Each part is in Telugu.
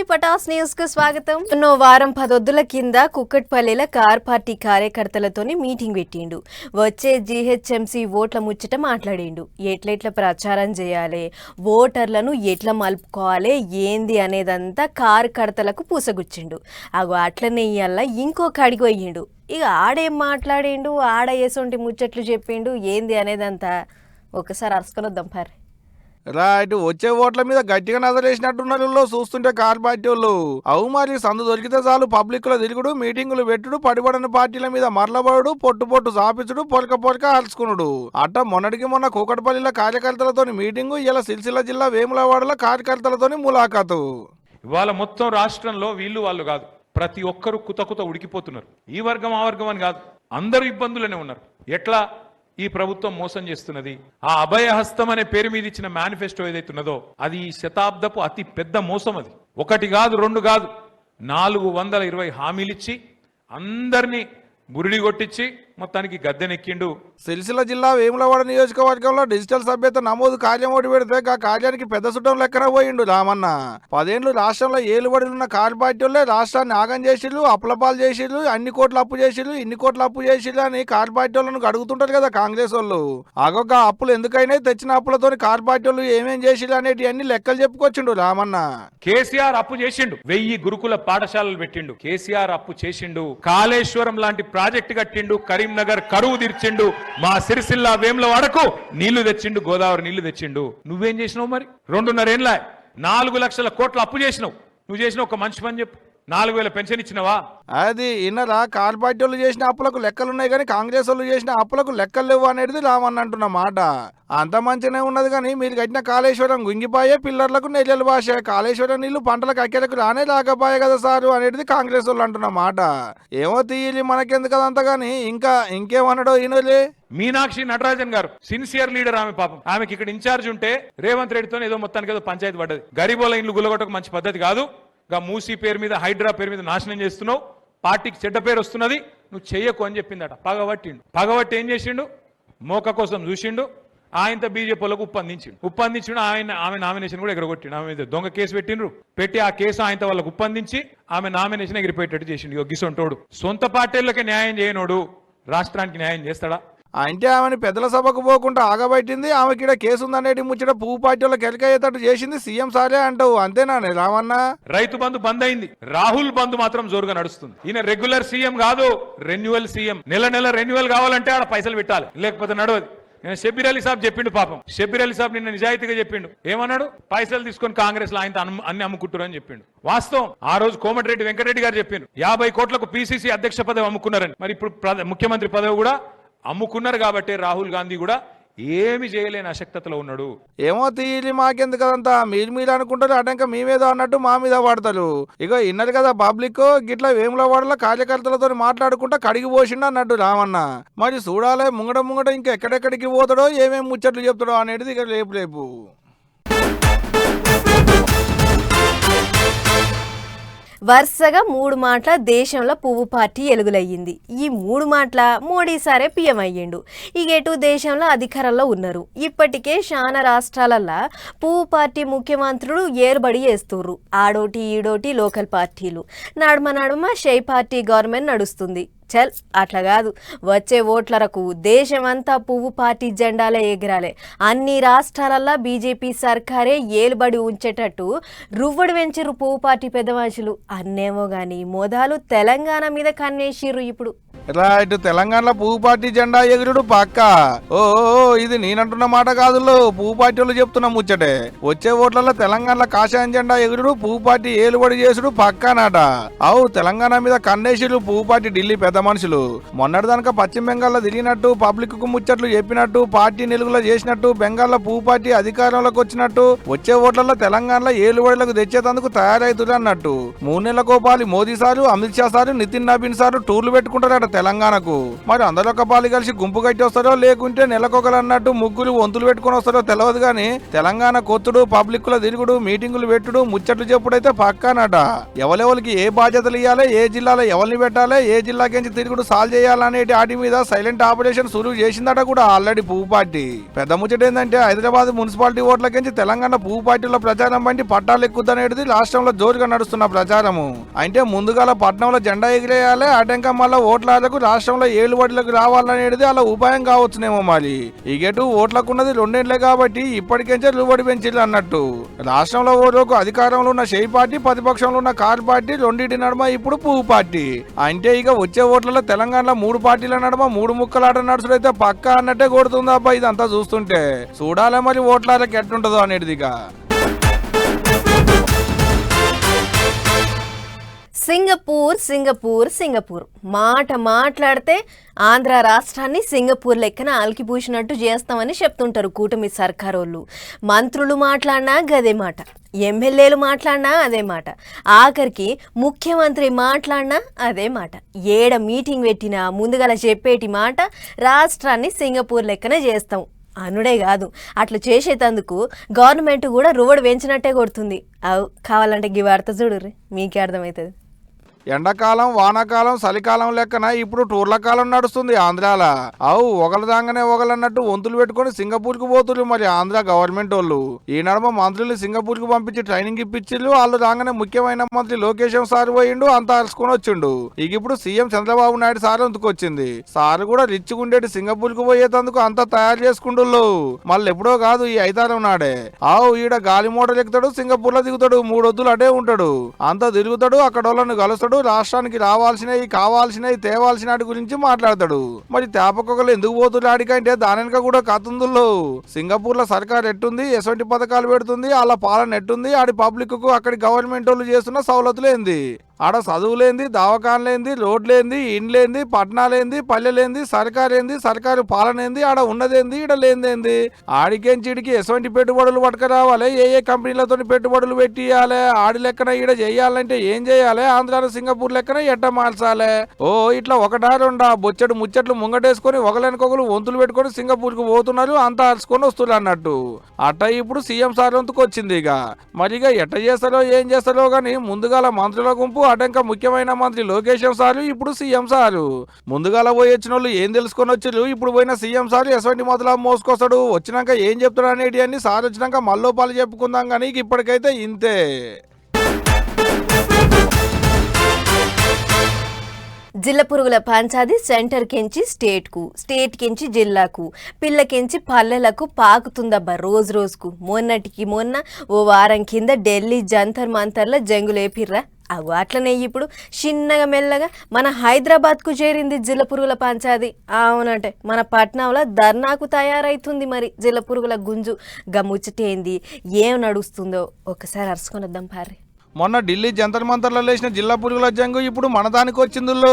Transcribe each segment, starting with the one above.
పటాస్ న్యూస్ కు స్వాగతం. వారం 10 రోజుల కింద కుక్కట్పల్లిలో కార్ పార్టీ కార్యకర్తలతోని మీటింగ్ పెట్టిండు. వచ్చే జీహెచ్ఎంసీ ఓట్ల ముచ్చట మాట్లాడిండు. ఎట్లెట్ల ప్రచారం చేయాలి, ఓటర్లను ఎట్లా మలుపుకోవాలి ఏంది అనేదంతా కార్యకర్తలకు పూసగుచ్చిండు. అగో అట్లనే ఇయ్యాల ఇంకో కాడికి పోయిండు. ఇక ఆడేం మాట్లాడిండు, ఆడ ఏసొంటి ముచ్చట్లు చెప్పిండు ఏంది అనేదంతా ఒకసారి అరుసుకొని వద్దాం పారి. రైట్, వచ్చే ఓట్ల మీద గట్టిగా నజరేసినట్టున్నారు చూస్తుంటే కార్ పార్టీ వాళ్ళు. అవు మరి సందు దొరికితే చాలు పబ్లిక్ లో తిరుగుడు, మీటింగులు పెట్టుడు, పడిపడిన పార్టీల మీద మరలబడు, పొట్టు చాపించుడు, పొలక అలుచుకున్నాడు. అట్ట మొన్న కూకట్పల్లిలో కార్యకర్తలతో మీటింగు, ఇలా సిరిసిల్ల జిల్లా వేములవాడలో కార్యకర్తలతోని ములాఖాతు. ఇవాళ మొత్తం రాష్ట్రంలో వీళ్ళు వాళ్ళు కాదు, ప్రతి ఒక్కరు కుత ఉడికిపోతున్నారు. ఈ వర్గం ఆ వర్గం అని కాదు, అందరూ ఇబ్బందులనే ఉన్నారు. ఎట్లా ఈ ప్రభుత్వం మోసం చేస్తున్నది, ఆ అభయహస్తం అనే పేరు మీద ఇచ్చిన మేనిఫెస్టో ఏదైతున్నదో అది ఈ శతాబ్దపు అతి పెద్ద మోసం. అది ఒకటి కాదు, రెండు కాదు, 420 హామీలిచ్చి అందరినీ బురిడి కొట్టించి మొత్తానికి గద్దెనెక్కిండు. సిరిసిల్ల జిల్లా వేములవాడ నియోజకవర్గంలో డిజిటల్ సభ్యత నమోదు కార్యం ఒకటి పెడితే ఆ కార్యానికి పెద్ద సుట్టం లెక్కన పోయిండు రామన్న. 10 ఏళ్లు రాష్ట్రంలో ఏలుబడి ఉన్న కార్ పార్టీ వాళ్ళే రాష్ట్రాన్ని ఆగం చేసిళ్ళు, అప్పులపాలు చేసిళ్ళు, అన్ని కోట్లు అప్పు చేసిళ్ళు, ఇన్ని కోట్లు అప్పు చేసిళ్ళు అని కార్ పార్టీ వాళ్ళను అడుగుతుంటారు కదా కాంగ్రెస్ వాళ్ళు. ఆగొక అప్పులు ఎందుకైనా తెచ్చిన అప్పులతో కార్ పార్టీ వాళ్ళు ఏమేం చేసిళ్ళు అనేటి అన్ని లెక్కలు చెప్పుకొచ్చిండు రామన్న. కేసీఆర్ అప్పు చేసిండు, 1000 గురుకుల పాఠశాలలు పెట్టిండు. కేసీఆర్ అప్పు చేసిండు, కాళేశ్వరం లాంటి ప్రాజెక్టు కట్టిండు, కరీంనగర్ కరువు తీర్చిండు, మా సిరిసిల్ల వేములవాడకు నీళ్లు తెచ్చిండు, గోదావరి నీళ్లు తెచ్చిండు. నువ్వేం చేసినావు మరి? 2.5 ఏళ్ళ 4 లక్షల కోట్ల అప్పు చేసినావు. నువ్వు చేసిన ఒక మంచి పని చెప్పు. 4000 పెన్షన్ ఇచ్చినవా? అది ఇన్నరా, కార్ పార్టీ వాళ్ళు చేసిన అప్పులకు లెక్కలున్నాయి కానీ కాంగ్రెస్ వాళ్ళు చేసిన అప్పులకు లెక్కలు లేవు అనేది రామన్న అంటున్న మాట. అంత మంచిగానే ఉన్నది కానీ మీరు కట్టిన కాళేశ్వరం గుంగిపాయే, పిల్లర్లకు నెల్లెలు భాష, కాళేశ్వరం నీళ్లు పంటలకు అక్కెలకు రాకపోయే కదా సారు అనేది కాంగ్రెస్ వాళ్ళు అంటున్న మాట. ఏమో తీయాలి మనకెందుకు అదంతా కానీ ఇంకేమన్నాడో ఈయనలే. మీనాక్షి నటరాజన్ గారు సిన్సియర్ లీడర్, ఆమె పాపం, ఆమెకి ఇక్కడ ఇన్ఛార్జ్ ఉంటే రేవంత్ రెడ్డితో ఏదో మొత్తానికి ఏదో పంచాయతీ పడ్డది. గరీబోల ఇండ్లు గుల్లగొట్టకు మంచి పద్ధతి కాదు, మూసీ పేరు మీద హైడ్రా పేరు మీద నాశనం చేస్తున్నావు, పార్టీకి చెడ్డ పేరు వస్తున్నది, నువ్వు చెయ్యకు అని చెప్పిందట. పగబట్టి ఏం చేసిండు? మోక కోసం చూసిండు, ఆయనతో బీజేపీలకు ఉప్పందించిండు. ఆమె నామినేషన్ కూడా ఎగరగొట్టిండు. ఆమె మీద దొంగ కేసు పెట్టి ఆ కేసు ఆయనతో వాళ్ళకు ఉప్పందించి ఆమె నామినేషన్ ఎగిరిపోయేటట్టు చేసిండు. గిసొంటోడు, సొంత పార్టీలకే న్యాయం చేయనోడు రాష్ట్రానికి న్యాయం చేస్తాడా? అంటే ఆమెను పెద్దల సభకు పోకుండా ఆగబట్టింది, ఆమెకి ఇక్కడ కేసు ఉందనేది ముచ్చట పువ్వు పార్టీ వాళ్ళకి ఎలకయ్యేటట్టు చేసింది సీఎం సారే అంటావు, అంతేనా రామన్న? రైతు బంధు బంద్ అయింది, రాహుల్ బంధు మాత్రం జోరుగా నడుస్తుంది. ఈయన రెగ్యులర్ సీఎం కాదు, రెన్యువల్ సీఎం. నెల రెన్యువల్ కావాలంటే ఆడ పైసలు పెట్టాలి, లేకపోతే నడవదు. నేను షబ్బీర్ అలీ సాబ్ చెప్పిండు పాపం. షబ్బీర్ అలీ సాబ్ నిన్న నిజాయితీగా చెప్పిండు. ఏమన్నాడు? పైసలు తీసుకొని కాంగ్రెస్ లో ఆయన అన్ని అమ్ముకుంటారు అని చెప్పిండు. వాస్తవం. ఆ రోజు కోమటిరెడ్డి వెంకటరెడ్డి గారు చెప్పిండు 50 కోట్లకు పీసీసీ అధ్యక్ష పదవి అమ్ముకున్నారని. మరి ఇప్పుడు ముఖ్యమంత్రి పదవి కూడా అమ్ముకున్నారు కాబట్టి రాహుల్ గాంధీ కూడా ఏమి చేయలేని అశక్తతలో ఉన్నాడు. ఏమో తీయాలి మాకెందుకు కదంతా, మీరు అనుకుంటారు అటంక మేమేదో అన్నట్టు మా మీద వాడతారు. ఇక ఇన్నది కదా పబ్లిక్ గిట్లా వేములవాడలో కార్యకర్తలతో మాట్లాడుకుంటా కడిగి పోసిండు అన్నట్టు రామన్న. మరి చూడాలే ముంగట ఇంకా ఎక్కడెక్కడికి పోతాడో ఏమేమి ముచ్చట్లు చెప్తాడో అనేది ఇక లేపు. వరుసగా 3 మాటల దేశంలో పువ్వు పార్టీ ఎలుగులయ్యింది. ఈ 3 మాటల మోడీ సారే పిఎం అయ్యిండు. ఇక ఎటు దేశంలో అధికారంలో ఉన్నారు. ఇప్పటికే చాలా రాష్ట్రాలల్లో పువ్వు పార్టీ ముఖ్యమంత్రులు ఏర్బడి చేస్తుర్రు. ఆడోటి ఈడోటి లోకల్ పార్టీలు నడుమ షై పార్టీ గవర్నమెంట్ నడుస్తుంది. చల్ అట్లా కాదు, వచ్చే ఓట్లరకు దేశమంతా పువ్వు పార్టీ జెండాలే ఎగిరాలే. అన్ని రాష్ట్రాలల్లో బీజేపీ సర్కారే ఏలుబడి ఉంచేటట్టు రువ్వడు వెంచిర్రు పువ్వు పార్టీ పెద్ద మనుషులు. అన్నేమో గాని మోదాలు తెలంగాణ మీద కన్నేసిర్రు. ఇప్పుడు రైట్, తెలంగాణలో పువ్వు పార్టీ జెండా ఎగురుడు పక్క. ఓ ఇది నేనంటున్న మాట కాదు, పువ్వు పార్టీ వాళ్ళు చెప్తున్న ముచ్చటే. వచ్చే ఓట్లలో తెలంగాణలో కాషాయం జెండా ఎగురుడు, పువ్వు పార్టీ ఏలుబడి చేసుడు పక్కానాట. అవు తెలంగాణ మీద కన్నేసిర్రు పువ్వు పార్టీ ఢిల్లీ పెద్ద మనుషులు. మొన్నటిదానిక పశ్చిమ బెంగాల్లో తిరిగినట్టు, పబ్లిక్ కు ముచ్చట్లు చెప్పినట్టు, పార్టీ నిలుగులో చేసినట్టు, బెంగాల్లో పువ్వు పార్టీ అధికారంలోకి వచ్చినట్టు, వచ్చే ఓట్లలో తెలంగాణలో ఏలుబడులకు తెచ్చేందుకు తయారైతురు అన్నట్టు. 3 నెలల కోపాలి Modi sir, Amit Shah sir, Nitin Nabin sir టూర్లు పెట్టుకుంటారట తెలంగాణకు. మరి అందరూ ఒక పాలు కలిసి గుంపు కట్టి వస్తారో లేకుంటే నెలకొకరు అన్నట్టు ముగ్గురు వంతులు పెట్టుకుని వస్తారో తెలియదు గాని తెలంగాణ కొత్తుడు, పబ్లిక్ లో తిరుగుడు, మీటింగులు పెట్టుడు, ముచ్చట్లు చెప్పుడైతే పక్కానట. ఎవరెవరికి ఏ బాధ్యతలు ఇవ్వాలి, ఏ జిల్లాలో ఎవరిని పెట్టాలి, ఏ జిల్లాకించి తిరుగుడు సాల్వ్ చేయాలనేటి వాటి మీద సైలెంట్ ఆపరేషన్ సురువు చేసిందట కూడా ఆల్రెడీ పువ్వు పార్టీ. పెద్ద ముచ్చట ఏంటంటే హైదరాబాద్ మున్సిపాలిటీ ఓట్లకించి తెలంగాణ పువ్వు పార్టీలో ప్రచారం బండి పట్టాలు ఎక్కుద్దనేది రాష్ట్రంలో జోరుగా నడుస్తున్న ప్రచారము. అంటే ముందుగా పట్నంలో జెండా ఎగిరేయాలి, అటెంక మళ్ళా ఓట్లకు రాష్ట్రంలో 7 వడ్లకు రావాలనేది అలా ఉపాయం కావచ్చునేమో. మరి ఇగేటు ఓట్లకున్నది 2 ఏళ్లే కాబట్టి ఇప్పటికెంచే రూబడి పెంచిల్లు అన్నట్టు. రాష్ట్రంలో ఓ రోజు అధికారంలో ఉన్న షేయ్ పార్టీ, ప్రతిపక్షంలో ఉన్న కార్ పార్టీ రెండింటి నడుమ ఇప్పుడు పువ్వు పార్టీ. అంటే ఇక వచ్చే ఓట్లలో తెలంగాణలో 3 పార్టీల నడుమ 3 ముక్కలాట నడుచుడైతే పక్కా అన్నట్టే కొడుతుందబ్బా ఇదంతా చూస్తుంటే. చూడాలి మరి ఓట్లాలకు ఎట్టుంటదో అనేటిదిగా. సింగపూర్ సింగపూర్ సింగపూర్ మాట మాట్లాడితే ఆంధ్ర రాష్ట్రాన్ని సింగపూర్ లెక్కన అలికిపూసినట్టు చేస్తామని చెప్తుంటారు కూటమి సర్కారోళ్ళు. మంత్రులు మాట్లాడినా గదే మాట, ఎమ్మెల్యేలు మాట్లాడినా అదే మాట, ఆఖరికి ముఖ్యమంత్రి మాట్లాడినా అదే మాట. ఏడ మీటింగ్ పెట్టినా ముందుగా చెప్పేటి మాట రాష్ట్రాన్ని సింగపూర్ లెక్కన చేస్తాం అనుడే కాదు, అట్లా చేసేటందుకు గవర్నమెంట్ కూడా రువడు పెంచినట్టే కొడుతుంది. అవు కావాలంటే గి వార్త చూడుర్రి, మీకే అర్థమవుతుంది. ఎండాకాలం, వానాకాలం, చలికాలం లెక్కన ఇప్పుడు టూర్ల కాలం నడుస్తుంది ఆంధ్రాల. అవు ఒకళ్ళ దాంగానే ఒకళ్ళన్నట్టు వంతులు పెట్టుకుని సింగపూర్ కు పోతున్నారు మరి ఆంధ్ర గవర్నమెంట్ వాళ్ళు. ఈ నడుమ మంత్రులు సింగపూర్ కు పంపించి ట్రైనింగ్ ఇప్పించిళ్ళు. వాళ్ళు రాగానే ముఖ్యమైన మంత్రి లోకేష్ సార్ పోయిండు, అంతా అరుచుకొని వచ్చిండు. ఇక ఇప్పుడు సీఎం చంద్రబాబు నాయుడు సార్ అందుకొచ్చింది. సార్ కూడా రిచ్చుకుండేటి సింగపూర్ కు పోయేందుకు అంతా తయారు చేసుకుంటుళ్ళు. మళ్ళీ ఎప్పుడో కాదు ఈ 5 నాడే. ఆవు ఈడ గాలి మోటార్ ఎక్కుతాడు, సింగపూర్ లో దిగుతాడు, 3 వద్దులు అటే ఉంటాడు, అంతా తిరుగుతాడు, అక్కడ వాళ్ళని కలుస్తాడు, రాష్ట్రానికి రావాల్సినవి, కావాల్సినవి, తేవాల్సిన వాటి గురించి మాట్లాడతాడు. మరి తేపకొకలు ఎందుకు పోతున్నారు ఆడికంటే దాని వెనక కూడా కతుందుల్లో. సింగపూర్ లో సర్కార్ ఎట్టుంది, ఎటువంటి పథకాలు పెడుతుంది, వాళ్ళ పాలన ఎట్టుంది, ఆడి పబ్లిక్ కు అక్కడి గవర్నమెంట్ వాళ్ళు చేస్తున్న సౌలతులు ఏంది, ఆడ చదువులేంది, దవాఖానలేంది, రోడ్లేంది, ఇండ్లేంది, పట్టణాలేంది, పల్లెలేంది, సర్కారేంది, సర్కారు పాలనేంది, ఆడ ఉన్నదేంది, ఈడ లేనిదేంది, ఆడికెంచిడికి ఎటువంటి పెట్టుబడులు పట్టుకురావాలి, ఏ కంపెనీలతో పెట్టుబడులు పెట్టియాలి, ఆడి లెక్కన ఈడ చేయాలంటే ఏం చేయాలి, ఆంధ్రాలో సింగపూర్ లెక్కన ఎట్ట మార్చాలి. ఓ ఇట్లా ఒకటా రెండా బొచ్చడు ముచ్చట్లు ముంగటేసుకొని ఒకలెనకొకరు వంతులు పెట్టుకొని సింగపూర్ కు పోతున్నారు, అంతా అరుచుకొని వస్తున్నారు అన్నట్టు. అట్ట ఇప్పుడు సీఎం సార్ వంతుకు వచ్చింది. ఇక మరిగా ఎట్ట చేస్తారో ఏం చేస్తారో గాని ముందుగాల మంత్రుల గుంపు అటంక ముఖ్యమైన మంత్రి లోకేష్ సారు ఇప్పుడు సీఎం సారు. ముందుగాల పోయి వచ్చిన వాళ్ళు ఏం తెలుసుకొని వచ్చారు, ఇప్పుడు పోయిన సీఎం సారు ఎటువంటి మొదల మోసుకొస్తాడు, వచ్చినాక ఏం చెప్తాడు అనేటి అన్ని సార్ వచ్చినాక మల్లోపాలు చెప్పుకుందాం కానీ ఇప్పటికైతే ఇంతే. జిల్లా పురుగుల పంచాది సెంటర్ కెంచి స్టేట్ కెంచి జిల్లాకు, పిల్లకెంచి పల్లెలకు పాకుతుందబ్బా రోజు రోజుకు. మొన్నటికి మొన్న ఓ వారం కింద ఢిల్లీ జంతర్ మంతర్ల జంగులేపిర్రా. అవు అట్లనే ఇప్పుడు చిన్నగా మెల్లగా మన హైదరాబాద్కు చేరింది జిల్లా పురుగుల పంచాది. అవునంటే మన పట్నంలో ధర్నాకు తయారైతుంది మరి జిల్లా పురుగుల గుంజు. గముచ్చటేంది, ఏం నడుస్తుందో ఒకసారి అరుచుకొని వద్దాం పారి. మొన్న ఢిల్లీ జంతర్ మంతర్లో లేచిన జిల్లా పురుగుల జంగు ఇప్పుడు మన దానికి వచ్చిందుల్లో.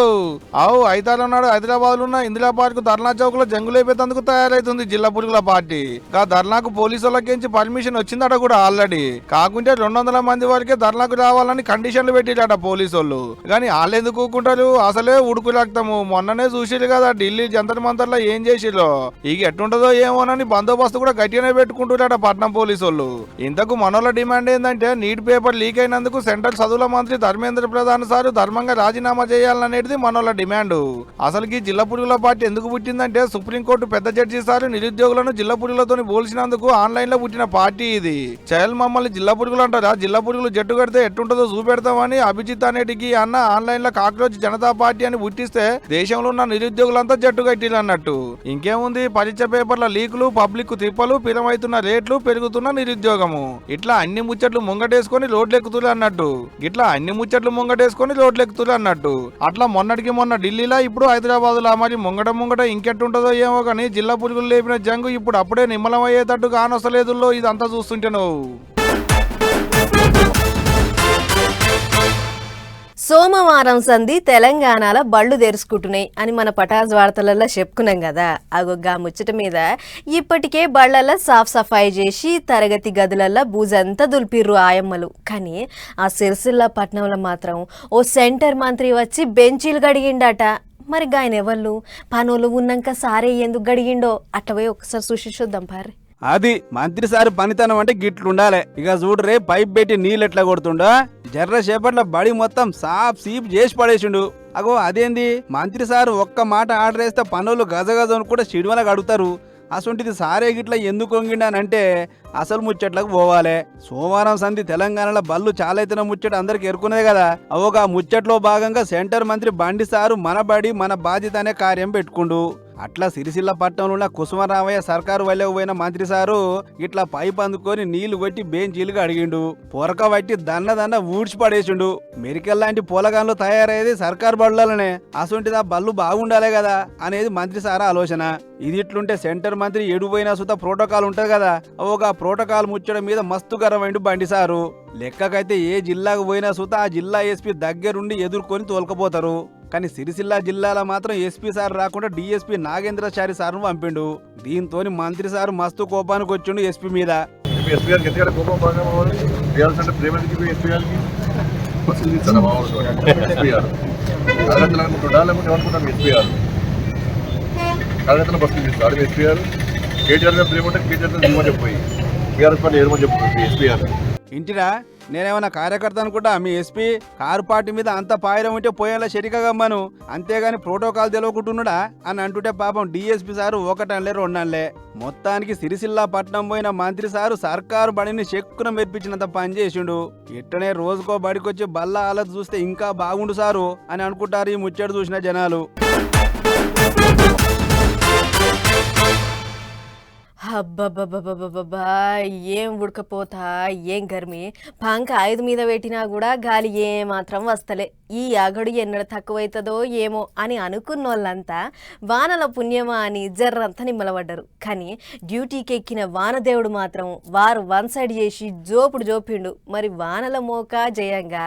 ఆవు 5 నాడు హైదరాబాద్ లో ఉన్న ఇందిరా పార్క్ ధర్నా చౌక్ లో జంగులేపేందుకు తయారైతుంది జిల్లా పురుగుల పార్టీ. ఆ ధర్నాకు పోలీసు వాళ్ళకి పర్మిషన్ వచ్చిందట కూడా ఆల్రెడీ. కాకుంటే 200 మంది వరకే ధర్నాకు రావాలని కండిషన్లు పెట్టిరట పోలీసు వాళ్ళు. కానీ వాళ్ళు ఎందుకు ఊరుకుంటారు, అసలే ఉడుకు రక్తము. మొన్ననే చూసిరు కదా ఢిల్లీ జంతర్ మంతర్లో ఏం చేసిరో. ఇక ఎట్టుంటదో ఏమోనని బందోబస్తు కూడా గట్టిగానే పెట్టుకుంటున్నారట పట్నం పోలీసు వాళ్ళు. ఇంతకు మనోళ్ళ డిమాండ్ ఏంటంటే నీట్ పేపర్ లీక్ అయినందుకు సెంట్రల్ చదువుల మంత్రి ధర్మేంద్ర ప్రధాన్ సార్ ధర్మంగా రాజీనామా చేయాలనేది మనోళ్ళ డిమాండ్. అసలుకి జిల్లా పురుగుల పార్టీ ఎందుకు పుట్టిందంటే సుప్రీంకోర్టు పెద్ద జడ్జి సార్ నిరుద్యోగులను జిల్లా పురుగులతో పోల్చినందుకు ఆన్లైన్ లో పుట్టిన పార్టీ ఇది. చైల్ మమ్మల్ని జిల్లా పురుగులు అంటారా, జిల్లా పురుగులు జట్టు కడితే ఎట్టుంటుందో చూపెడతామని అభిజిత్ అనేటికి అన్న ఆన్లైన్ లో కాక్రోచ్ జనతా పార్టీ అని పుట్టిస్తే దేశంలో ఉన్న నిరుద్యోగులంతా జట్టు కట్టిలు అన్నట్టు. ఇంకేముంది, పరీక్ష పేపర్ల లీకులు, పబ్లిక్ తిప్పలు, పిరమైతున్న రేట్లు, పెరుగుతున్న నిరుద్యోగము, ఇట్లా అన్ని ముచ్చట్లు ముంగటేసుకొని రోడ్లెక్కుతులు అన్నట్టు. ఇట్లా అన్ని ముచ్చట్లు ముంగటేసుకొని రోడ్లెక్కుతులు అన్నట్టు. అట్లా మొన్నటికి మొన్న ఢిల్లీలో, ఇప్పుడు హైదరాబాద్ లో. మరి ముంగట ఇంకెట్టుంటదో ఏమో కానీ జిల్లా పురుగులు లేపిన జంగు ఇప్పుడు అప్పుడే నిమ్మలం అయ్యేటట్టు కానొస్తలేదు. ఇదంతా చూస్తుంటే నువ్వు సోమవారం సంధి తెలంగాణలో బళ్ళు తెరుచుకుంటున్నాయి అని మన పటాస్ వార్తలలో చెప్పుకున్నాం కదా. అగొగ్గా ముచ్చట మీద ఇప్పటికే బళ్ళల్లో సాఫ్ సఫాయి చేసి తరగతి గదులల్లో బూజంతా దులిపిర్రు ఆయమ్మలు. కానీ ఆ సిరిసిల్ల పట్నంలో మాత్రం ఓ సెంటర్ మంత్రి వచ్చి బెంచీలు గడిగిండట. మరి గాయన ఎవళ్ళు పనులు ఉన్నాక సారే ఎందుకు గడిగిండో అట్లా పోయి ఒకసారి చూసేద్దాం పారి. అది మంత్రి సార్ పనితనం అంటే గిట్లుండాలి. ఇక చూడరే పైప్ పెట్టి నీళ్ళు ఎట్లా కొడుతుండో జర్ర సేపట్ల బడి మొత్తం సాప్ సీప్ చేసి పడేసిండు. అగో అదేంది మంత్రి సార్ ఒక్క మాట ఆర్డర్ వేస్తే పనులు గజగజ అని కూడా చిడిమలకు అడుగుతారు. అసొంటిది సారే గిట్లా ఎందుకు వంగిండానంటే అసలు ముచ్చట్లకు పోవాలి. సోమవారం సంధి తెలంగాణలో బళ్ళు చాలైతున్న ముచ్చట అందరికి ఎరుకునేది కదా. అవోగా ముచ్చట్లో భాగంగా సెంటర్ మంత్రి బండి సారు మన బడి మన బాధ్యత అనే కార్యం పెట్టుకుండు. అట్లా సిరిసిల్ల పట్టణంలో ఉన్న కుసుమరామయ్య సర్కారు వల్లే పోయిన మంత్రి సారు ఇట్లా పైప్ అందుకొని నీళ్లు కొట్టి బెంచీలుగా అడిగిండు. పొరక పట్టి దన్న ఊడ్చి పడేసిండు. మెరికల్ లాంటి పొలగాన్లు తయారయ్యేది సర్కారు బళ్ళనే. అసొంటిది ఆ బళ్ళు బాగుండాలే కదా అనేది మంత్రి సార్ ఆలోచన. ఇది ఇట్లుంటే సెంటర్ మంత్రి ఎడిపోయినా సుత ప్రోటోకాల్ ఉంటది కదా. అవోగా ప్రోటోకాల్ ముచ్చడం మీద మస్తు గర్వమైండు బండి సారు. లెక్కకైతే ఏ జిల్లాకు పోయినా సుత ఆ జిల్లా ఎస్పీ దగ్గరుండి ఎదుర్కొని తోలుకపోతారు. కానీ సిరిసిల్ల జిల్లాలో మాత్రం ఎస్పీ సార్ రాకుండా డిఎస్పీ నాగేంద్రచారి సార్ను పంపిండు. దీంతో మంత్రి సార్ మస్తు కోపానికి వచ్చిండు ఎస్పీ మీద. ఇంటిరా నేనేమన్నా కార్యకర్త అనుకుంటా మీ ఎస్పీ కారు పార్టీ మీద అంత పాయరం ఉంటే పోయేలా శరికగమ్మను, అంతేగాని ప్రోటోకాల్ తెలియకుంటున్నాడా అని అంటుంటే పాపం డిఎస్పీ సారు ఒకటనలే రెండనలే. మొత్తానికి సిరిసిల్ల పట్నం పోయిన మంత్రి సారు సర్కారు బడిని చెక్కున మెరిపించినంత పని చేసిండు. ఇట్టనే రోజుకో బడికొచ్చి బల్ల ఆలత చూస్తే ఇంకా బాగుండు సారు అని అనుకుంటారు ఈ ముచ్చట చూసిన జనాలు. అబ్బబ్బబ్బబ్బబ్బా ఏం ఉడకపోతా ఏం గర్మి. పంక 5 మీద పెట్టినా కూడా గాలి ఏమాత్రం వస్తలే. ఈ అగడు ఎన్నడ తక్కువైతుందో ఏమో అని అనుకున్న వాళ్ళంతా వానల పుణ్యమా అని జర్రంతా నిమ్మలబడ్డరు. కానీ డ్యూటీకి ఎక్కిన వానదేవుడు మాత్రం వారు వన్ సైడ్ చేసి జోపిండు. మరి వానల మోక జయంగా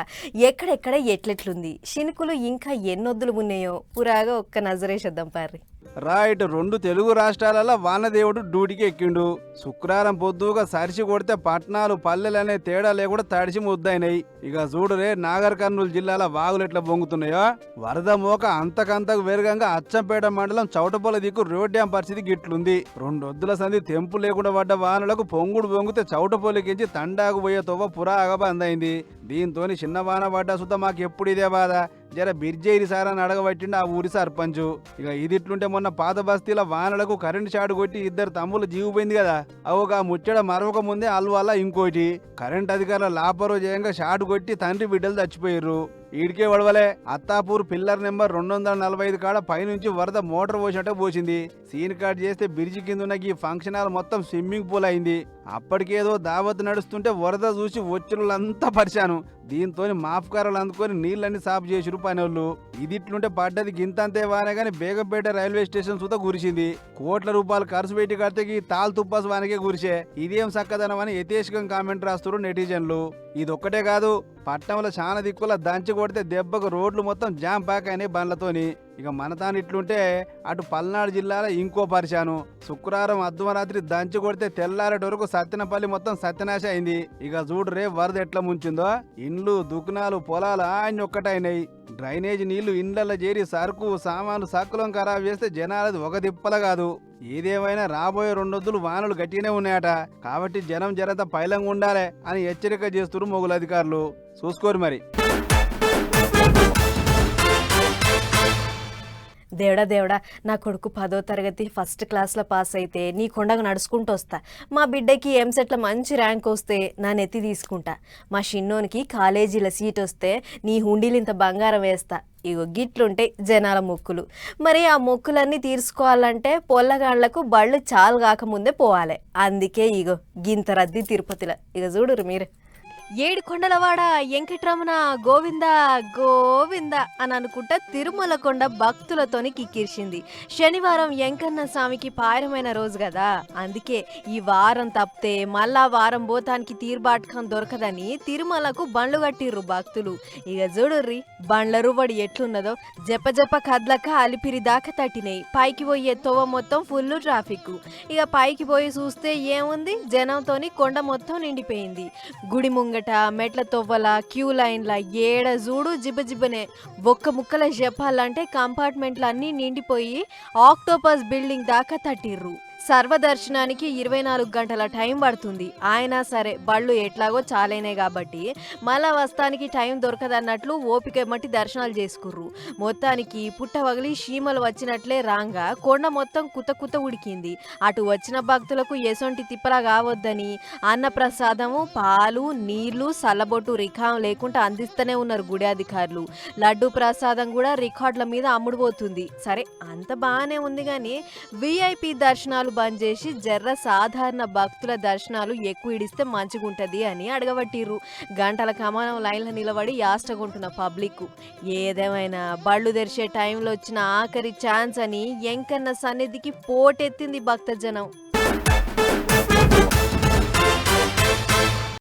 ఎక్కడెక్కడ ఎట్లెట్లుంది, శినుకులు ఇంకా ఎన్నొద్దులు ఉన్నాయో పురాగా ఒక్క నజరేసేద్దాం పారి. రైట్, 2 తెలుగు రాష్ట్రాలలో వానదేవుడు డ్యూటీకి ఎక్కిండు. శుక్రవారం పొద్దుగా సరిచి కొడితే పట్టణాలు పల్లెలనే తేడా లేకుండా తడిసి ముద్దయినాయి. ఇక చూడరే నాగర్ కర్నూలు జిల్లాల వాగులు ఎట్లా బొంగుతున్నాయో. వరద మోక అంతకంతకు వేగంగా అచ్చంపేట మండలం చౌటపల్లి దిక్కు రోడ్ డ్యాం పరిస్థితి గిట్లుంది. 2 వద్దుల సంధి తెంపు లేకుండా పడ్డ వానలకు పొంగుడు బొంగితే చౌటపల్లికించి తండాకు పోయే తోవ పురాగా బంద్ అయింది. దీంతో చిన్న వాన పడ్డా సుత మాకు ఎప్పుడు ఇదే బాధ, జర బిర్జేరి సారని అడగబట్టిండు ఆ ఊరి సర్పంచ్. ఇక ఇదిట్లుంటే మొన్న పాత బస్తీల వానలకు కరెంటు షాట్ కొట్టి 2 తమ్ములు జీవిపోయింది కదా. అవగా ముచ్చట మరొక ముందే అల్వాల ఇంకోటి కరెంట్ అధికారుల లాపరో జయంగా షాట్ కొట్టి తండ్రి బిడ్డలు చచ్చిపోయారు. ఈడికే వడవలే అత్తాపూర్ పిల్లర్ నెంబర్ 245 కాడ పైనుంచి వరద మోటార్ పోసినట్టే పోసింది. సీన్ కార్డ్ చేస్తే బ్రిడ్జి కింద ఉన్న ఈ ఫంక్షన్ హాల్ మొత్తం స్విమ్మింగ్ పూల్ అయింది. అప్పటికేదో దావత్ నడుస్తుంటే వరద చూసి వచ్చినంతా పరిచాను. దీంతో మాఫ్కారాలు అందుకొని నీళ్ళని సాఫ్ చేసిరు పనోళ్ళు. ఇదిట్లుంటే పడ్డది గింతంతే వానే గాని బేగంపేట రైల్వే స్టేషన్ సుత కురిసింది. కోట్ల రూపాయలు ఖర్చు పెట్టి కడితే తాల్ తుప్పాస్ వానకే కురిసే. ఇదేం సక్కదనం అని యథేష్కం కామెంట్ రాస్తున్నారు నెటిజన్లు. ఇదొక్కటే కాదు, పట్టణంలో చాలా దిక్కుల దంచి కొడితే దెబ్బకు రోడ్లు మొత్తం జామ్ ప్యాక్ అయినాయి బండ్లతోని. ఇక మనతాను ఇట్లుంటే అటు పల్నాడు జిల్లాలో ఇంకో పరిచాను. శుక్రవారం అర్ధరాత్రి దంచి కొడితే తెల్లారేటి వరకు సత్యనపల్లి మొత్తం సత్యనాశ అయింది. ఇక చూడు రే వరద ఎట్లా ముంచిందో. ఇండ్లు దుకాణాలు పొలాలు అన్ని ఒక్కటైనాయి. డ్రైనేజ్ నీళ్లు ఇండ్లలో చేరి సరుకు సామాన్లు సక్కులం ఖరాబ్ చేస్తే జనాలది ఒక దిప్పల కాదు. ఏదేమైనా రాబోయే 2 రోజులు వానలు గట్టిగానే ఉన్నాయట. కాబట్టి జనం జరంత పైలంగా ఉండాలి అని హెచ్చరిక చేస్తున్నారు మొగులు అధికారులు. చూసుకోరు మరి. దేవుడా నా కొడుకు 10వ తరగతి ఫస్ట్ క్లాస్లో పాస్ అయితే నీ కొండగా నడుచుకుంటూ వస్తా. మా బిడ్డకి ఎంసెట్లో మంచి ర్యాంక్ వస్తే నా నెత్తి తీసుకుంటా. మా షిన్నోనికి కాలేజీలో సీట్ వస్తే నీ హుండీలు ఇంత బంగారం వేస్తా. ఇగో గిట్లుంటే జనాల మొక్కులు. మరి ఆ మొక్కులన్నీ తీర్చుకోవాలంటే పొల్లగాళ్లకు బళ్ళు చాలు కాకముందే పోవాలి. అందుకే ఇగో గింత రద్దీ తిరుపతిలో. ఇక చూడురు మీరు. ఏడుకొండలవాడ వెంకటరమణ గోవింద గోవింద అని అనుకుంటా తిరుమల కొండ భక్తులతోని కిక్కిర్చింది. శనివారం వెంకన్న స్వామికి పాయరమైన రోజు కదా, అందుకే ఈ వారం తప్పితే మళ్ళా వారం పోతానికి తీర్బాటకం దొరకదని తిరుమలకు బండ్లు కట్టిర్రు భక్తులు. ఇక చూడుర్రి బండ్ల రువడి ఎట్లున్నదో. జప కదలక అలిపిరి దాకా తట్టినాయి. పైకి పోయే తోవ మొత్తం ఫుల్ ట్రాఫిక్. ఇక పైకి పోయి చూస్తే ఏముంది, జనంతోని కొండ మొత్తం నిండిపోయింది. గుడి ముంగ ముంగట మెట్ల తొవ్వల క్యూ లైన్ల ఏడ చూడు జిబ్బజిబ్బనే. ఒక్క ముక్కల చెప్పాలంటే కంపార్ట్మెంట్లు అన్నీ నిండిపోయి ఆక్టోపస్ బిల్డింగ్ దాకా తట్టిర్రు. సర్వదర్శనానికి 24 గంటల టైం పడుతుంది. అయినా సరే బళ్ళు ఎట్లాగో చాలైనాయి కాబట్టి మళ్ళా వస్తానికి టైం దొరకదన్నట్లు ఓపిక మట్టి దర్శనాలు చేసుకుర్రు. మొత్తానికి పుట్టవగిలి చీమలు వచ్చినట్లే రాంగా కొండ మొత్తం కుత ఉడికింది. అటు వచ్చిన భక్తులకు ఎసొంటి తిప్పలా కావద్దని అన్నప్రసాదము, పాలు, నీళ్లు, సల్లబొట్టు రికాం లేకుండా అందిస్తూనే ఉన్నారు గుడి అధికారులు. లడ్డు ప్రసాదం కూడా రికార్డుల మీద అమ్ముడుపోతుంది. సరే అంత బాగానే ఉంది కానీ విఐపి దర్శనాలు బంద్ చేసి జర్ర సాధారణ భక్తుల దర్శనాలు ఎక్కువ ఇడిస్తే మంచిగుంటది అని అడగబట్టిర్రు. గంటల కమానం లైన్లో నిలబడి యాష్టగుంటున్న పబ్లిక్. ఏదేమైనా బళ్ళు తెరిచే టైంలో వచ్చిన ఆఖరి ఛాన్స్ అని ఎంకన్న సన్నిధికి పోటెత్తింది భక్తజనం.